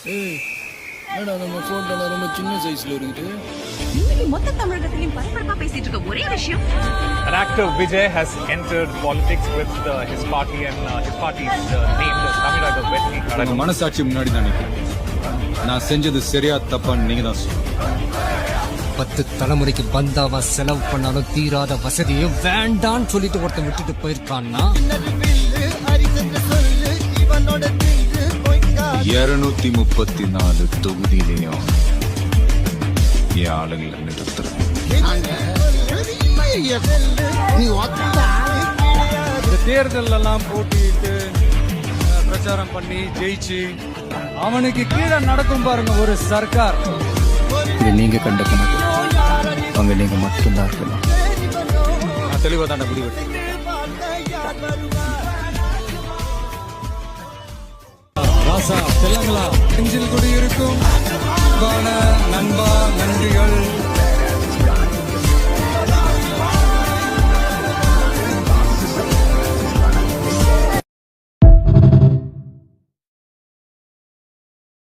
ஏய் என்னடா நம்ம போட்டோல ரொம்ப சின்ன சைஸ்ல இருக்குது. இன்னைக்கு மொத்த தமிழகத்திலையும் பரபரப்பா பேசிட்டு இருக்க ஒரே விஷயம், An actor Vijay has entered politics with his party and his party is named as Tamilnadu Vetti உங்க Kazhagam. மனசாட்சி முன்னாடி தான் நிற்கிறேன். நான் செஞ்சது சரியா தப்பான்னு நீங்க தான் சொல்லணும். 10 தலைமுறைக்கு பந்தாவா செலவு பண்ணாலும் தீராத வசதியும் வேண்டான்னு சொல்லிட்டு ஒருத்தன் விட்டுட்டு போயிருக்கான்னா 234 தொகுதியிலையும் என் ஆளுங்களை நிறுத்துறேன். இந்த தேர்தல் எல்லாம் போட்டிட்டு பிரச்சாரம் பண்ணி ஜெயிச்சு அவனுக்கு கீழே நடக்கும் பாருங்க ஒரு சர்க்கார். இது நீங்க கண்ட கணக்கு, அங்க நீங்க மட்டும்தான் இருக்கணும். நான் தெளிவா தாண்ட முடிவு. ராசா செல்லங்களா நெஞ்சில் குடியிருக்கும் நண்பா நன்றிகள்.